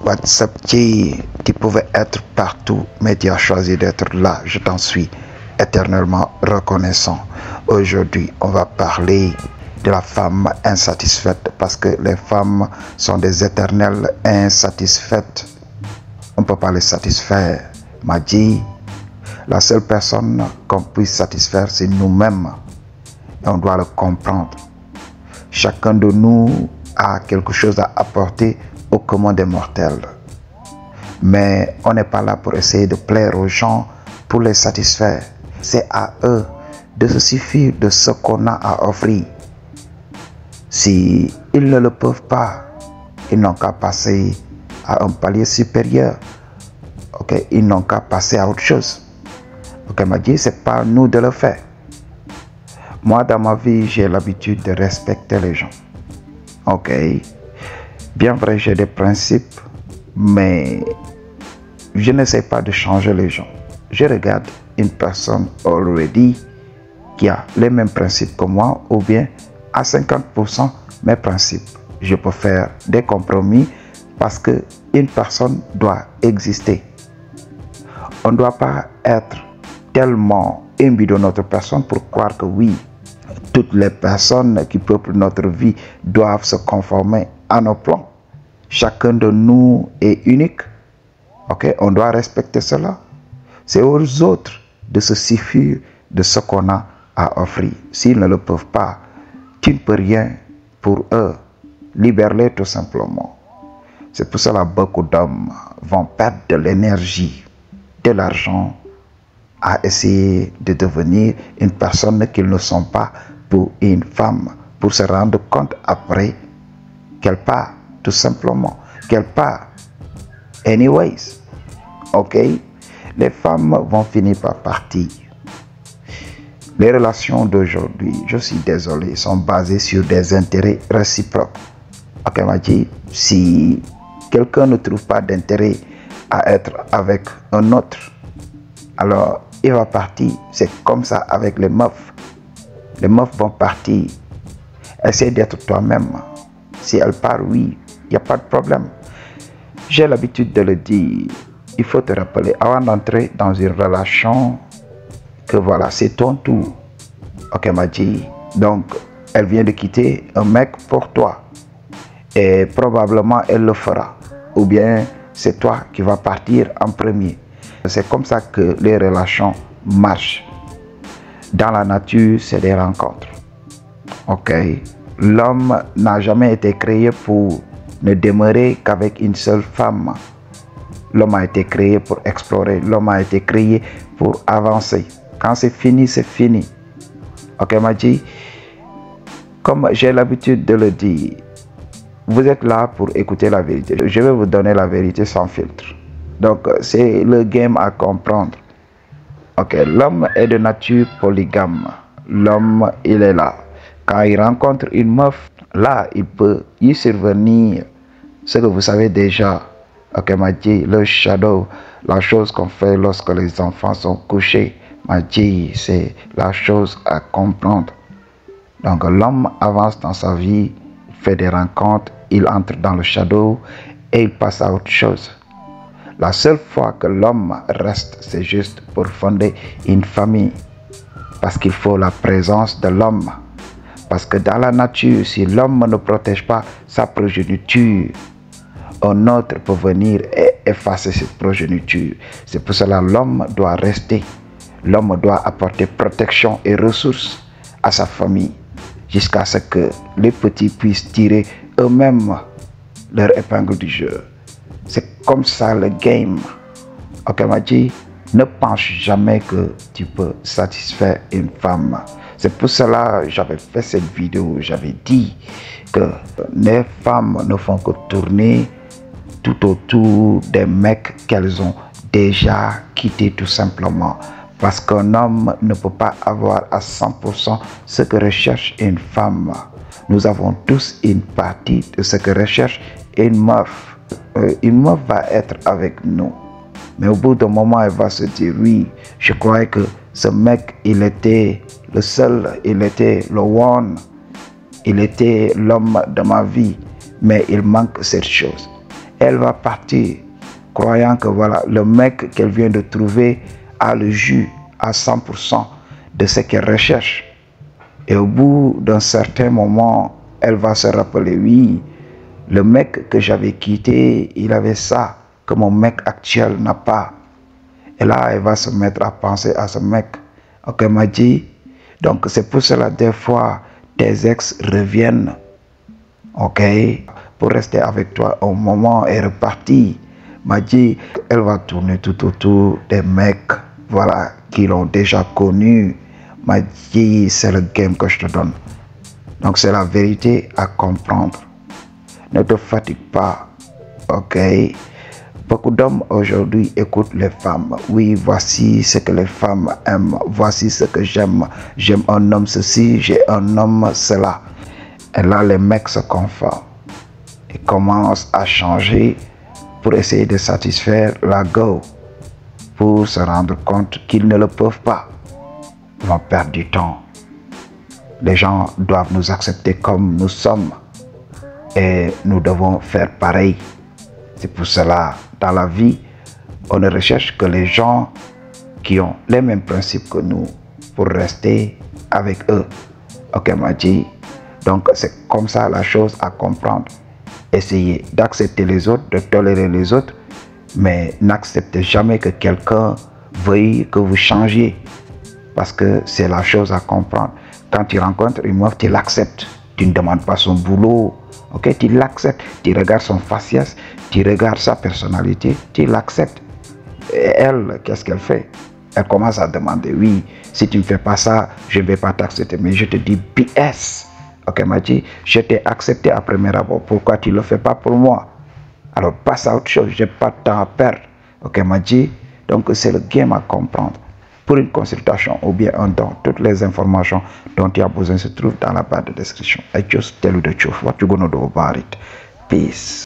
WhatsApp, tu pouvais être partout, mais tu as choisi d'être là. Je t'en suis éternellement reconnaissant. Aujourd'hui, on va parler de la femme insatisfaite parce que les femmes sont des éternelles insatisfaites. On ne peut pas les satisfaire. M'a dit, la seule personne qu'on puisse satisfaire, c'est nous-mêmes. Et on doit le comprendre. Chacun de nous a quelque chose à apporter au commun des mortels. Mais on n'est pas là pour essayer de plaire aux gens, pour les satisfaire. C'est à eux de se suffire de ce qu'on a à offrir. Si ils ne le peuvent pas, ils n'ont qu'à passer à un palier supérieur. Okay? Ils n'ont qu'à passer à autre chose. Okay, m'a dit, c'est pas à nous de le faire. Moi, dans ma vie, j'ai l'habitude de respecter les gens. Ok. Bien vrai, j'ai des principes, mais je n'essaie pas de changer les gens. Je regarde une personne already qui a les mêmes principes que moi, ou bien à 50% mes principes. Je peux faire des compromis parce qu'une personne doit exister. On ne doit pas être tellement imbu de notre personne pour croire que oui, toutes les personnes qui peuplent notre vie doivent se conformer à nos plans. Chacun de nous est unique. Okay? On doit respecter cela. C'est aux autres de se suffire de ce qu'on a à offrir. S'ils ne le peuvent pas, tu ne peux rien pour eux. Libère-les tout simplement. C'est pour cela que beaucoup d'hommes vont perdre de l'énergie, de l'argent, à essayer de devenir une personne qu'ils ne sont pas pour une femme, pour se rendre compte après qu'elle part, tout simplement, qu'elle part. Anyways, ok, les femmes vont finir par partir. Les relations d'aujourd'hui, je suis désolé, sont basées sur des intérêts réciproques. Ok, m'a dit, si quelqu'un ne trouve pas d'intérêt à être avec un autre, alors il va partir. C'est comme ça avec les meufs. Les meufs vont partir. Essaye d'être toi-même. Si elle part, oui, il n'y a pas de problème. J'ai l'habitude de le dire. Il faut te rappeler, avant d'entrer dans une relation, que voilà, c'est ton tour. Ok, m'a dit. Donc, elle vient de quitter un mec pour toi. Et probablement, elle le fera. Ou bien, c'est toi qui vas partir en premier. C'est comme ça que les relations marchent. Dans la nature, c'est des rencontres. Ok. L'homme n'a jamais été créé pour ne demeurer qu'avec une seule femme. L'homme a été créé pour explorer. L'homme a été créé pour avancer. Quand c'est fini, c'est fini. Ok, m'a dit, comme j'ai l'habitude de le dire, vous êtes là pour écouter la vérité. Je vais vous donner la vérité sans filtre. Donc, c'est le game à comprendre. Ok, l'homme est de nature polygame. L'homme, il est là. Quand il rencontre une meuf, là, il peut y survenir ce que vous savez déjà. Ok, m'a dit, le shadow, la chose qu'on fait lorsque les enfants sont couchés. M'a dit, c'est la chose à comprendre. Donc, l'homme avance dans sa vie, fait des rencontres, il entre dans le shadow et il passe à autre chose. La seule fois que l'homme reste, c'est juste pour fonder une famille. Parce qu'il faut la présence de l'homme. Parce que dans la nature, si l'homme ne protège pas sa progéniture, un autre peut venir et effacer cette progéniture. C'est pour cela que l'homme doit rester. L'homme doit apporter protection et ressources à sa famille. Jusqu'à ce que les petits puissent tirer eux-mêmes leur épingle du jeu. C'est comme ça le game. Ok, m'a dit, ne pense jamais que tu peux satisfaire une femme. C'est pour cela que j'avais fait cette vidéo. J'avais dit que les femmes ne font que tourner tout autour des mecs qu'elles ont déjà quittés tout simplement. Parce qu'un homme ne peut pas avoir à 100% ce que recherche une femme. Nous avons tous une partie de ce que recherche une meuf. Une meuf va être avec nous. Mais au bout d'un moment, elle va se dire, oui, je croyais que ce mec, il était le seul, il était le one, il était l'homme de ma vie. Mais il manque cette chose. Elle va partir croyant que voilà, le mec qu'elle vient de trouver a le jus à 100% de ce qu'elle recherche. Et au bout d'un certain moment, elle va se rappeler, oui, le mec que j'avais quitté, il avait ça que mon mec actuel n'a pas. Et là, elle va se mettre à penser à ce mec. Ok, m'a dit. Donc, c'est pour cela, des fois, tes ex reviennent. Ok, pour rester avec toi au moment est reparti. M'a dit, elle va tourner tout autour des mecs, voilà, qui l'ont déjà connu. M'a dit, c'est le game que je te donne. Donc, c'est la vérité à comprendre. Ne te fatigue pas. Ok. Beaucoup d'hommes aujourd'hui écoutent les femmes. Oui, voici ce que les femmes aiment. Voici ce que j'aime. J'aime un homme ceci, j'ai un homme cela. Et là, les mecs se conforment. Ils commencent à changer pour essayer de satisfaire la go. Pour se rendre compte qu'ils ne le peuvent pas. Ils vont perdre du temps. Les gens doivent nous accepter comme nous sommes. Et nous devons faire pareil. C'est pour cela, dans la vie, on ne recherche que les gens qui ont les mêmes principes que nous pour rester avec eux. Ok, m'a dit. Donc, c'est comme ça la chose à comprendre. Essayez d'accepter les autres, de tolérer les autres, mais n'acceptez jamais que quelqu'un veuille que vous changiez. Parce que c'est la chose à comprendre. Quand tu rencontres une meuf, tu l'acceptes. Tu ne demandes pas son boulot. Ok, tu l'acceptes. Tu regardes son faciès, tu regardes sa personnalité, tu l'acceptes. Et elle, qu'est-ce qu'elle fait? Elle commence à demander, oui, si tu ne fais pas ça, je ne vais pas t'accepter. Mais je te dis, BS. Ok, m'a dit, je t'ai accepté à premier abord. Pourquoi tu ne le fais pas pour moi? Alors passe à autre chose, je n'ai pas de temps à perdre. Ok, m'a dit, donc c'est le game à comprendre. Pour une consultation ou bien un don, toutes les informations dont tu as besoin se trouvent dans la barre de description. I just tell you the truth. What you gonna do about it? Peace.